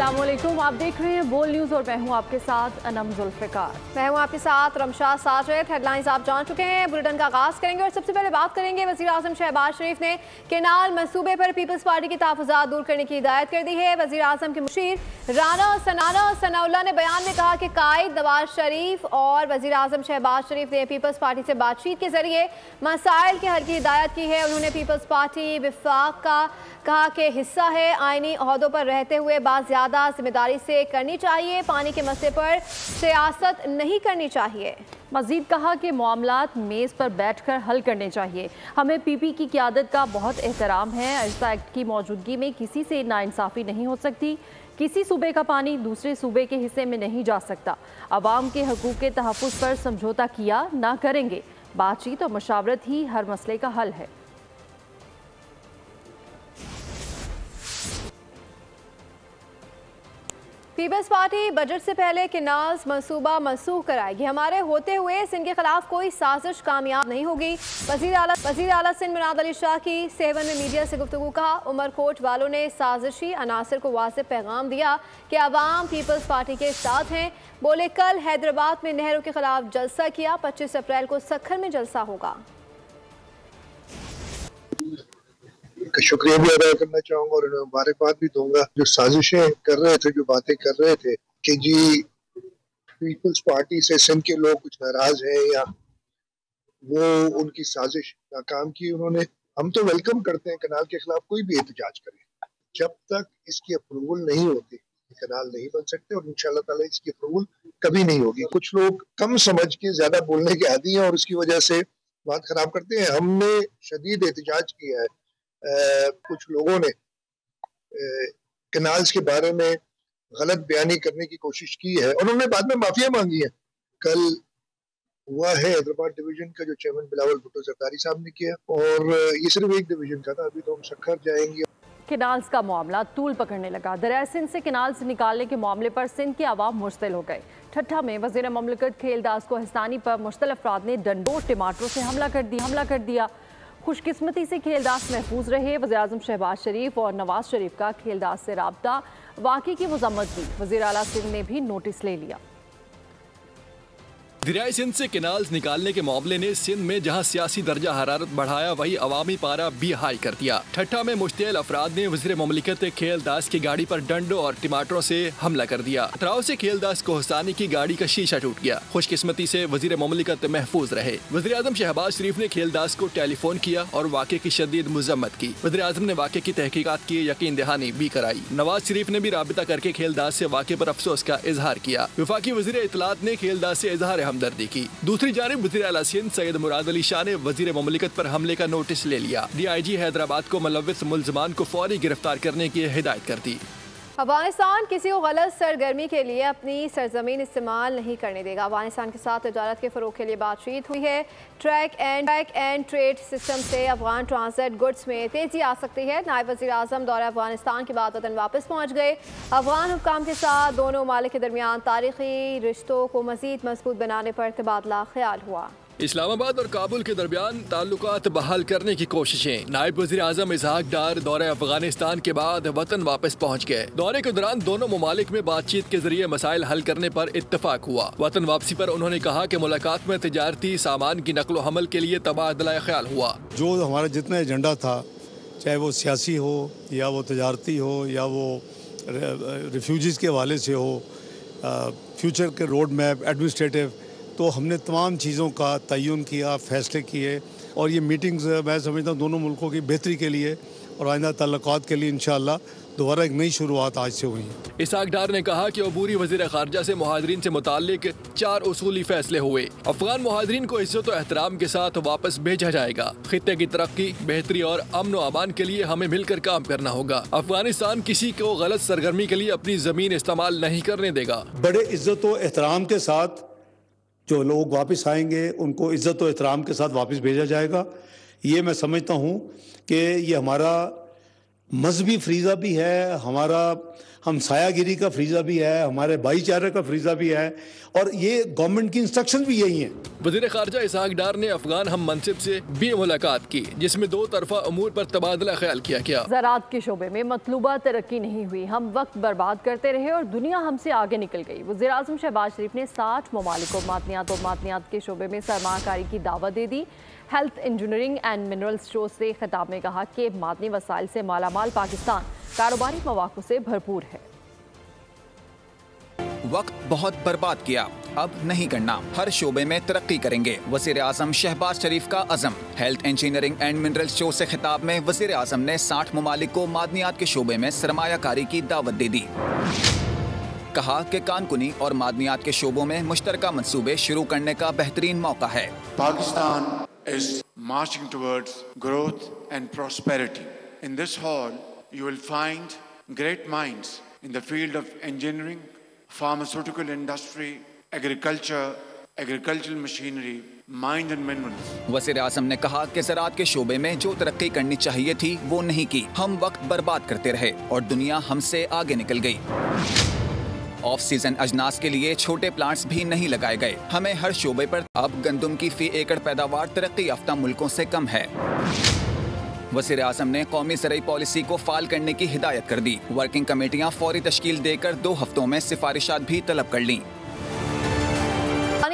अस्सलामुअलैकुम, आप देख रहे हैं बोल न्यूज़ और मैं हूं आपके साथ अनम जुल्फ़िकार। मैं हूं आपके साथ रमशा साजिद। हेडलाइंस आप जान चुके हैं, बुलेटिन का आगाज़ करेंगे और सबसे पहले बात करेंगे वज़ीर आज़म शहबाज शरीफ ने केनाल मंसूबे पर पीपल्स पार्टी की तहफ़्फ़ुज़ात दूर करने की हिदायत कर दी है। वज़ीर आज़म के मुशीर राना सनाउल्लाह ने बयान में कहा कि कायद नवाज शरीफ और वज़ीर आज़म शहबाज शरीफ ने पीपल्स पार्टी से बातचीत के जरिए मसाइल के हल की हिदायत की है। उन्होंने पीपल्स पार्टी विफाक का कहा कि हिस्सा है, आइनी ओहदों पर रहते हुए बात ज़्यादा जिम्मेदारी से करनी चाहिए, पानी के मसले पर सियासत नहीं करनी चाहिए। मजीद कहा कि मामलात मेज़ पर बैठकर हल करने चाहिए। हमें पीपी की क़यादत का बहुत एहतराम है। ऐसा एक्ट की मौजूदगी में किसी से नाइंसाफ़ी नहीं हो सकती। किसी सूबे का पानी दूसरे सूबे के हिस्से में नहीं जा सकता। अवाम के हकूक़ के तहफ़्फ़ुज़ पर समझौता किया ना करेंगे। बातचीत और मशावरत ही हर मसले का हल है। पीपल्स पार्टी बजट से पहले केनाल्स मंसूबा मनसूख कराएगी। हमारे होते हुए सिंध के खिलाफ कोई साजिश कामयाब नहीं होगी। वज़ीर आला सिंध मुराद अली शाह की सेवन में मीडिया से गुफ्तगू कहा। उमरकोट वालों ने साजिशी अनासर को वाज़ेह पैगाम दिया कि अवाम पीपल्स पार्टी के साथ हैं। बोले कल हैदराबाद में नहरों के खिलाफ जलसा किया, 25 अप्रैल को सक्खर में जलसा होगा। का शुक्रिया भी अदा करना चाहूंगा और उन्हें मुबारकबाद भी दूंगा। जो साजिशें कर रहे थे, जो बातें कर रहे थे कि जी पीपल्स पार्टी से सिंध के लोग कुछ नाराज हैं या वो उनकी साजिश नाकाम की उन्होंने। हम तो वेलकम करते हैं कनाल के खिलाफ कोई भी एहतजाज करे, जब तक इसकी अप्रूवल नहीं होती कनाल नहीं बन सकते और इंशाल्लाह ताला इसकी अप्रूवल कभी नहीं होगी। कुछ लोग कम समझ के ज्यादा बोलने के आदी हैं और उसकी वजह से बात खराब करते हैं। हमने शदीद एहतजाज किया है। कुछ लोगों ने कनाल्स के बारे में गलत बयानी करने की कोशिश की है और उन्होंने बाद में माफिया मांगी है। कल हुआ है हैदराबाद डिवीजन का जो चेयरमैन बिलावल भुट्टो जरदारी साहब ने किया और ये सिर्फ एक डिवीजन का था। अभी तो हम सक्खर जाएंगे। केनाल्स का मामला तूल पकड़ने लगा। दरिया सिंध से केनाल्स निकालने के मामले पर सिंध के अवाम मुश्तिल हो गए। ठट्ठा में वज़ीर ममलकत खेलदास को हिस्सानी पर मुश्तल अफराद ने डंडों टमाटरों से हमला कर दिया। खुशकिस्मती से खेलदास महफूज रहे। वज़ीर आज़म शहबाज शरीफ और नवाज शरीफ का खेलदास से राब्ता। वाक़ई की मज़म्मत की वज़ीर आला सिंध ने भी नोटिस ले लिया। दरियाई सिंध से केनाल्स निकालने के मामले ने सिंध में जहां सियासी दर्जा हरारत बढ़ाया, वहीं अवामी पारा भी हाई कर दिया। ठट्ठा में मुश्तिल अफराद ने वज़ीर ममलिकत खेलदास की गाड़ी पर डंडों और टमाटरों से हमला कर दिया। पथराव से खेलदास को हुसैनी की गाड़ी का शीशा टूट गया। खुशकिस्मती से वज़ीर ममलिकत महफूज रहे। वज़ीर आज़म शहबाज शरीफ ने खेलदास को टेलीफोन किया और वाक़े की शदीद मज़म्मत की। वज़ीर आज़म ने वाक़े की तहकीकात की यकीन दहानी भी कराई। नवाज शरीफ ने भी राबिता करके खेलदास से वाक़े पर अफसोस का इजहार किया। वफाकी वज़ीर इत्तलात ने खेलदास से इजहार हमदर्दी की। दूसरी जानिब वज़ीर आला सिंध सैयद मुराद अली शाह ने वज़ीर ममलिकत पर हमले का नोटिस ले लिया। DIG हैदराबाद को मुलव्विस मुल्ज़िमान को फौरी गिरफ्तार करने की हिदायत कर दी। अफगानिस्तान किसी को गलत सरगर्मी के लिए अपनी सरजमीन इस्तेमाल नहीं करने देगा। अफगानिस्तान के साथ तजारत के फ़रोग़ के लिए बातचीत हुई है। ट्रैक एंड ट्रेड सिस्टम से अफगान ट्रांजिट गुड्स में तेज़ी आ सकती है। नायब वज़ीर आज़म दौरा अफगानिस्तान के बाद वतन वापस पहुँच गए। अफगान हुक्काम के साथ दोनों ममालिक के दरमियान तारीख़ी रिश्तों को मज़ीद मजबूत बनाने पर तबादला ख्याल हुआ। इस्लामाबाद और काबुल के दरमियान ताल्लुकात बहाल करने की कोशिशें। नायब वज़ीर आज़म इसहाक डार दौरे अफगानिस्तान के बाद वतन वापस पहुँच गए। दौरे के दौरान दोनों ममालिक में बातचीत के जरिए मसाइल हल करने पर इत्तफाक हुआ। वतन वापसी पर उन्होंने कहा कि मुलाकात में तिजारती सामान की नकलो हमल के लिए तबादला ख्याल हुआ। जो हमारा जितना एजेंडा था, चाहे वो सियासी हो या वो तिजारती हो या वो रिफ्यूजीज़ के हवाले से हो, फ्यूचर के रोड मैप, एडमिनिस्ट्रेटिव, तो हमने तमाम चीज़ों का तयन किया, फ़ैसले किए और ये मीटिंग्स मैं समझता हूँ दोनों मुल्कों की बेहतरी के लिए और आइंदा ताल्लुकात के लिए इंशाअल्लाह दोबारा एक नई शुरुआत आज से हुई है। इसहाक डार ने कहा कि अबूरी वज़ीर ख़ारजा से मुहाजिरीन से मुताल्लिक 4 उसूली फैसले हुए। अफगान मुहाजिरीन को इज्जत और एहतराम के साथ वापस भेजा जाएगा। खित्ते की तरक्की, बेहतरी और अमन व अमान के लिए हमें मिलकर काम करना होगा। अफगानिस्तान किसी को गलत सरगर्मी के लिए अपनी ज़मीन इस्तेमाल नहीं करने देगा। बड़े इज्जत और एहतराम के साथ जो लोग वापस आएंगे उनको इज़्ज़त और एहतराम के साथ वापस भेजा जाएगा। ये मैं समझता हूँ कि ये हमारा मजहबी फरीज़ा भी है, हमारा हमसायागिरी का फरीजा भी है, हमारे भाईचारे का फरीजा भी है, और ये गवर्नमेंट की इंस्ट्रक्शन भी यही है। वज़ीर ख़ारजा इसहाक डार ने अफगान हम मनसिब से भी मुलाकात की, जिसमें दो तरफा अमूर पर तबादला ख्याल किया गया। ज़राअत के शोबे में मतलूबा तरक्की नहीं हुई, हम वक्त बर्बाद करते रहे और दुनिया हमसे आगे निकल गई। वज़ीर आज़म शहबाज शरीफ ने 60 ममालिक को मादनियात और मादनियात के शोबे में सरमाकारी की दावत दे दी। Health, engineering and minerals show से खिताब में कहा कि मादनी वसाइल से मालामाल पाकिस्तान कारोबारी मौक़ों से भरपूर है। वक्त बहुत बर्बाद किया, अब नहीं करना, हर शोबे में तरक्की करेंगे, वज़ीर आज़म शहबाज शरीफ का अज़म। Health, engineering and minerals show से खिताब में वज़ीर आज़म ने 60 ममालिक को मादनियात के शोबे में सरमायाकारी की दावत दे दी। कहा कि कानकुनी और मादनियात के शोबों में मुश्तरका मंसूबे शुरू करने का बेहतरीन मौका है। Pakistan is marching towards growth and prosperity. In this hall, you will find great minds in the field of engineering, pharmaceutical industry, agriculture, agricultural machinery, mines and minerals. वज़ीर आज़म ने कहा कि ज़राअत के शोबे में जो तरक्की करनी चाहिए थी वो नहीं की, हम वक्त बर्बाद करते रहे और दुनिया हमसे आगे निकल गई। ऑफ सीजन अजनास के लिए छोटे प्लांट्स भी नहीं लगाए गए। हमें हर शोबे पर अब गंदम की फी एकड़ पैदावार तरक्की याफ्ता मुल्कों से कम है। वज़ीर आज़म ने कौमी ज़राई पॉलिसी को फाल करने की हिदायत कर दी। वर्किंग कमेटियां फौरी तश्कील देकर 2 हफ्तों में सिफारिशात भी तलब कर लीं।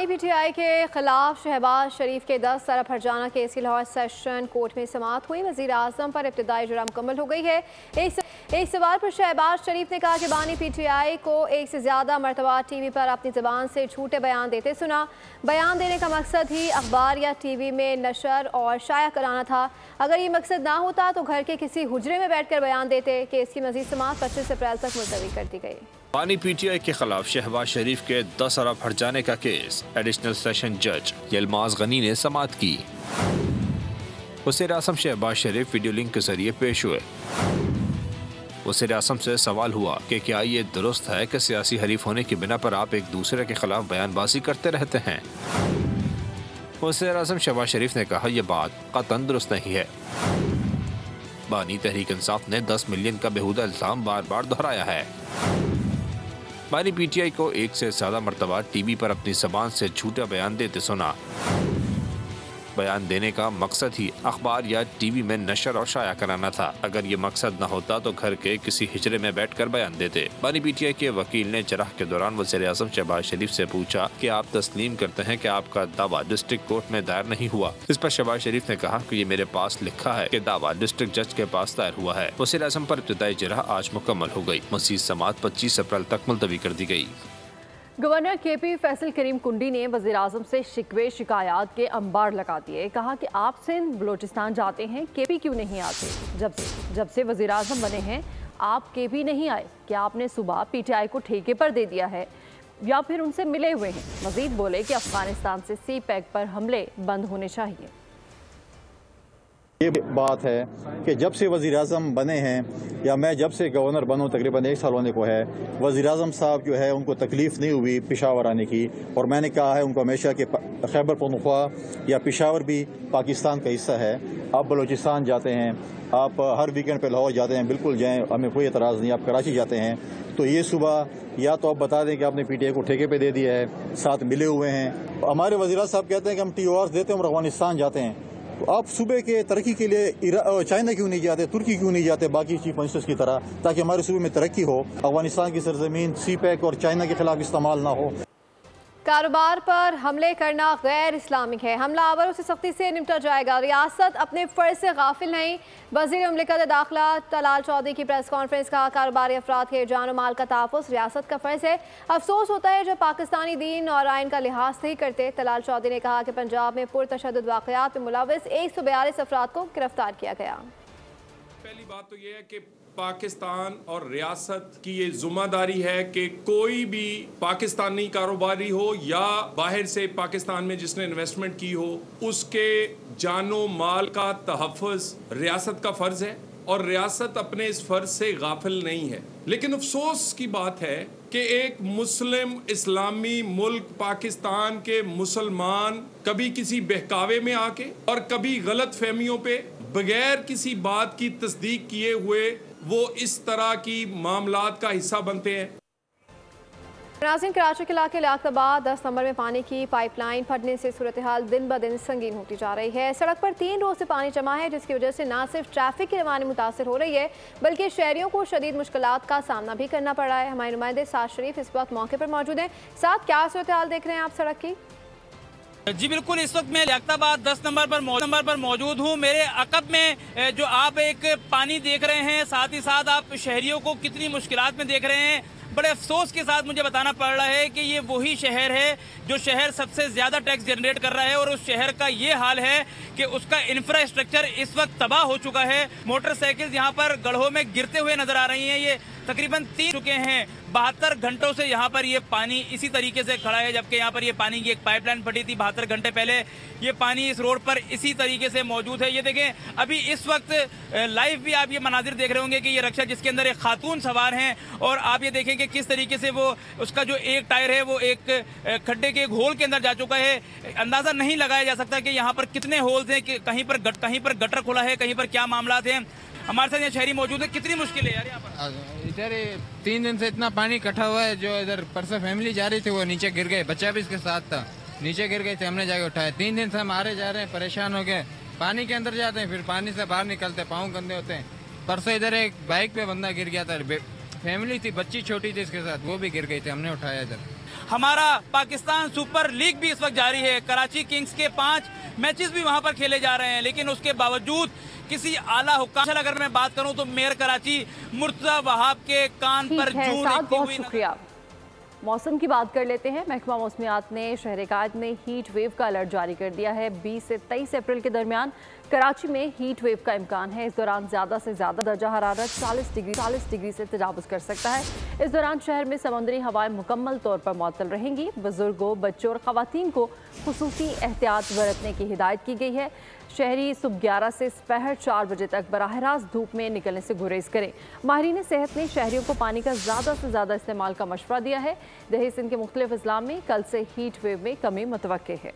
PTI के खिलाफ शहबाज शरीफ के 10 तरफ हरजाना केस की लाहौर सेशन कोर्ट में समाअत हुई। वज़ीर आज़म पर इब्तिदाई जुर्म मुकम्मल हो गई है। एक सवाल पर शहबाज शरीफ ने कहा कि बानी PTI को एक से ज़्यादा मरतबा TV पर अपनी ज़बान से झूठे बयान देते सुना। बयान देने का मकसद ही अखबार या TV में नशर और शाया कराना था। अगर ये मकसद ना होता तो घर के किसी हुजरे में बैठ कर बयान देते। केस की मज़ीद समाअत 25 अप्रैल तक मुलतवी कर दी गई। बानी PTI के खिलाफ शहबाज शरीफ के 10 अरब हर्जाने का केस एडिशनल सेशन जज यलमाज गनी ने समाअत की। वज़ीर आज़म शहबाज शरीफ वीडियो लिंक के जरिए पेश हुए। वज़ीर आज़म से सवाल हुआ कि क्या ये दुरुस्त है कि सियासी हरीफ होने की बिना पर आप एक दूसरे के खिलाफ बयानबाजी करते रहते हैं। वज़ीर आज़म शहबाज शरीफ ने कहा यह बात कतन दुरुस्त नहीं है। बानी तहरीक इंसाफ ने 10 मिलियन का बेहुदा इल्ज़ाम बार बार दोहराया है। बानी PTI को एक से ज्यादा मरतबा TV पर अपनी ज़बान से झूठा बयान देते सुना। बयान देने का मकसद ही अखबार या TV में नशर और शाया कराना था। अगर ये मकसद न होता तो घर के किसी हिजरे में बैठकर बयान देते। बानी PTI के वकील ने जराह के दौरान वज़ीर आज़म शहबाज शरीफ से पूछा कि आप तस्लीम करते हैं कि आपका दावा डिस्ट्रिक्ट कोर्ट में दायर नहीं हुआ। इस पर शहबाज शरीफ ने कहा कि ये मेरे पास लिखा है कि दावा डिस्ट्रिक्ट जज के पास दायर हुआ है। वज़ीर आज़म पर इब्तिदाई जराह आज मुकम्मल हो गई। मज़ीद समाअत 25 अप्रैल तक मुलतवी कर दी गई। गवर्नर KP फैसल करीम कुंडी ने वज़ीर आज़म से शिकवे शिकायत के अंबार लगा दिए। कहा कि आप सिंध बलोचिस्तान जाते हैं, KP क्यों नहीं आते? जब से वज़ीर आज़म बने हैं आप KP नहीं आए। क्या आपने सुबह PTI को ठेके पर दे दिया है या फिर उनसे मिले हुए हैं? मज़ीद बोले कि अफगानिस्तान से CPEC पर हमले बंद होने चाहिए। ये बात है कि जब से वज़ीर आज़म बने हैं या मैं जब से गवर्नर बनूं तकरीबन 1 साल होने को है, वज़ीर आज़म साहब जो है उनको तकलीफ़ नहीं हुई पेशावर आने की। और मैंने कहा है उनको हमेशा कि खैबर पख्तूनख्वा या पेशावर भी पाकिस्तान का हिस्सा है। आप बलूचिस्तान जाते हैं, आप हर वीकेंड पे लाहौर जाते हैं, बिल्कुल जाएँ, हमें कोई एतराज़ नहीं। आप कराची जाते हैं तो ये सुबह या तो आप बता दें कि आपने PTI को ठेके पे दे दिया है, साथ मिले हुए हैं। हमारे वज़ीर साहब कहते हैं कि हम TORs देते हैं और अफगानिस्तान जाते हैं। तो आप सूबे के तरक्की के लिए चाइना क्यों नहीं जाते, तुर्की क्यों नहीं जाते बाकी चीफ मिनिस्टर्स की तरह, ताकि हमारे सूबे में तरक्की हो, अफगानिस्तान की सरजमीन CPEC और चाइना के खिलाफ इस्तेमाल ना हो। कारोबार पर हमले करना गैर इस्लामिक है, हमलावरों से सख्ती से निपटा जाएगा। रियासत अपने फ़र्ज से गाफिल नहीं। वज़ीर मुमलिकत दाखिला तलाल चौधरी की प्रेस कॉन्फ्रेंस का कारोबारी अफराद के जान माल का तहफ़्फ़ुज़ रियासत का फ़र्ज है। अफसोस होता है जब पाकिस्तानी दीन और आइन का लिहाज नहीं करते। तलाल चौधरी ने कहा कि पंजाब में पुरतशद्दुद वाक़यात में मुलव्वस 142 अफराद को गिरफ्तार किया गया। पहली बात तो ये है कि पाकिस्तान और रियासत की ये जिम्मेदारी है कि कोई भी पाकिस्तानी कारोबारी हो या बाहर से पाकिस्तान में जिसने इन्वेस्टमेंट की हो, उसके जानो माल का तहफ़्फ़ुज़ रियासत का फ़र्ज़ है और रियासत अपने इस फ़र्ज़ से गाफिल नहीं है। लेकिन अफसोस की बात है कि एक मुस्लिम इस्लामी मुल्क पाकिस्तान के मुसलमान कभी किसी बहकावे में आके और कभी गलत फहमियों पे बगैर किसी बात की तस्दीक किए हुए वो इस तरह की मामलात का हिस्सा बनते हैं। नाज़रीन, कराची के इलाके लियाकताबाद 10 नंबर में पानी की पाइपलाइन फटने से सूरत हाल दिन ब दिन संगीन होती जा रही है। सड़क पर 3 रोज से पानी जमा है, जिसकी वजह से न सिर्फ ट्रैफिक की रवानी मुतासर हो रही है बल्कि शहरियों को शदीद मुश्किलात का सामना भी करना पड़ रहा है। हमारे नुमाइंदे साद शरीफ इस वक्त मौके पर मौजूद हैं। साथ क्या सूरत हाल देख रहे हैं आप सड़क की? जी बिल्कुल, इस वक्त मैं लियाकताबाद 10 नंबर पर मौजूद हूँ। मेरे अकब में जो आप एक पानी देख रहे हैं, साथ ही साथ आप शहरियों को कितनी मुश्किलात में देख रहे हैं। बड़े अफसोस के साथ मुझे बताना पड़ रहा है कि ये वही शहर है जो शहर सबसे ज़्यादा टैक्स जनरेट कर रहा है और उस शहर का ये हाल है कि उसका इंफ्रास्ट्रक्चर इस वक्त तबाह हो चुका है। मोटरसाइकिल यहाँ पर गड्ढों में गिरते हुए नजर आ रही हैं। ये तकरीबन 3 चुके हैं। 72 घंटों से यहाँ पर ये पानी इसी तरीके से खड़ा है, जबकि यहाँ पर ये पानी की एक पाइपलाइन फटी थी 72 घंटे पहले। ये पानी इस रोड पर इसी तरीके से मौजूद है। ये देखें, अभी इस वक्त लाइव भी आप ये मनाजिर देख रहे होंगे कि ये रक्षा जिसके अंदर एक खातून सवार हैं और आप ये देखें कि किस तरीके से वो उसका जो एक टायर है वो एक खड्डे के एक होल के अंदर जा चुका है। अंदाजा नहीं लगाया जा सकता कि यहाँ पर कितने होल्स हैं, कि कहीं पर गटर खुला है, कहीं पर क्या मामला हैं। हमारे साथ यहाँ शहरी मौजूद है। कितनी मुश्किल है यार यहाँ पर? इधर 3 दिन से इतना पानी इकट्ठा हुआ है। जो इधर परसों फैमिली जा रही थी वो नीचे गिर गए, बच्चा भी इसके साथ था, नीचे गिर गए थे, हमने जाके उठाया। 3 दिन से हम आ रहे जा रहे हैं, परेशान हो गए। पानी के अंदर जाते हैं, फिर पानी से बाहर निकलते हैं, पाँव गंदे होते हैं। परसों इधर एक बाइक पे बंदा गिर गया था, फैमिली थी, बच्ची छोटी थी इसके साथ, वो भी गिर गई थी, हमने उठाया इधर। हमारा पाकिस्तान सुपर लीग भी इस वक्त जारी है। कराची किंग्स के 5 मैचेस भी वहां पर खेले जा रहे हैं, लेकिन उसके बावजूद किसी आला हुक्म, अगर मैं बात करूं तो मेयर कराची मुर्तजा वहाब के कान पर जूं लगती हुई। शुक्रिया। मौसम की बात कर लेते हैं। महकमा मौसमियात ने शहर कायद में हीट वेव का अलर्ट जारी कर दिया है। 20 से 23 अप्रैल के दरमियान कराची में हीट वेव का इम्कान है। इस दौरान ज़्यादा से ज़्यादा दर्जा हरारत 40 डिग्री से तजावुज़ कर सकता है। इस दौरान शहर में समुद्री हवाएं मुकम्मल तौर पर मुअत्तल रहेंगी। बुजुर्गों, बच्चों और ख़वातीन को खुसूसी एहतियात बरतने की हिदायत की गई है। शहरी सुबह 11 से दोपहर 4 बजे तक बराह रास्त धूप में निकलने से गुरेज करें। माहिरीन सेहत ने शहरियों को पानी का ज़्यादा से ज़्यादा इस्तेमाल का मशवरा दिया है। दही सिंध के मुख्तलिफ अजला में कल से हीट वेव में कमी मुतवक्के है।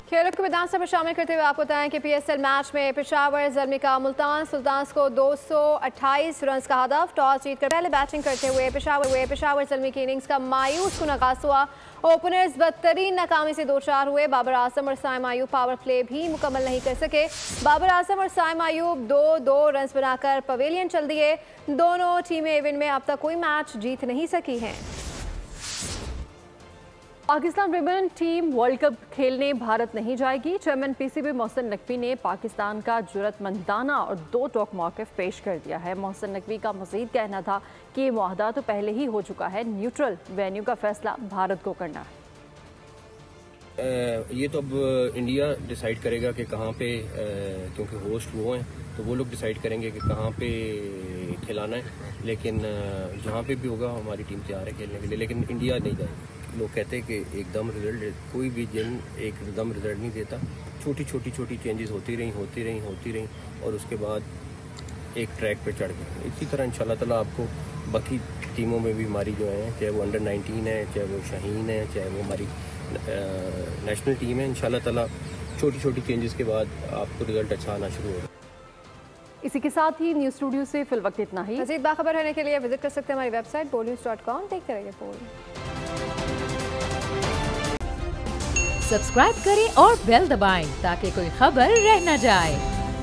खेलों के मैदान से शामिल करते हुए आपको बताएं कि PSL मैच में पेशावर ज़ल्मी का मुल्तान सुल्तान्स को 228 रन का हदफ। टॉस जीतकर पहले बैटिंग करते हुए पेशावर ज़ल्मी की इनिंग्स का मायूस कुन आगाज हुआ। ओपनर्स बदतरीन नाकामी से 2-4 हुए। बाबर आजम और साइम आयूब पावर प्ले भी मुकम्मल नहीं कर सके। बाबर आजम और साइम आयूब 2-2 रन बनाकर पवेलियन चल दिए। दोनों टीमें इवेंट में अब तक कोई मैच जीत नहीं सकी हैं। Pakistan women team world cup खेलने भारत नहीं जाएगी। चेयरमैन PCB मोहसिन नकवी ने पाकिस्तान का जुर्रतमंदाना और 2 टोक मौक़िफ़ पेश कर दिया है। मोहसिन नकवी का मज़ीद कहना था कि ये मुआहदा तो पहले ही हो चुका है, न्यूट्रल वेन्यू का फैसला भारत को करना है। ये तो अब इंडिया डिसाइड करेगा कि कहाँ पे, क्योंकि होस्ट वो हैं तो वो लोग डिसाइड करेंगे कि कहाँ पे खिलाना है। लेकिन जहाँ पे भी होगा हमारी टीम तैयार है खेलने के लिए, लेकिन इंडिया नहीं जाएगी। लोग कहते हैं कि एकदम रिजल्ट, कोई भी दिन एकदम रिजल्ट नहीं देता। छोटी छोटी चेंजेस होती रही और उसके बाद एक ट्रैक पे चढ़ गए। इसी तरह इंशाल्लाह ताला आपको बाकी टीमों में भी हमारी जो है, चाहे वो अंडर 19 है, चाहे वो शाहीन है, चाहे वो हमारी नेशनल टीम है, इंशाल्लाह ताला छोटी चेंजेस के बाद आपको रिजल्ट अच्छा आना शुरू होगा। इसी के साथ ही न्यूज़ स्टूडियो से फिल वक्त इतना ही। मज़ीद बाखबर रहने के लिए विजिट कर सकते हैं हमारी वेबसाइट boldnews.com। देखते रहिए पोल। सब्सक्राइब करें और बेल दबाएं ताकि कोई खबर रह न जाए।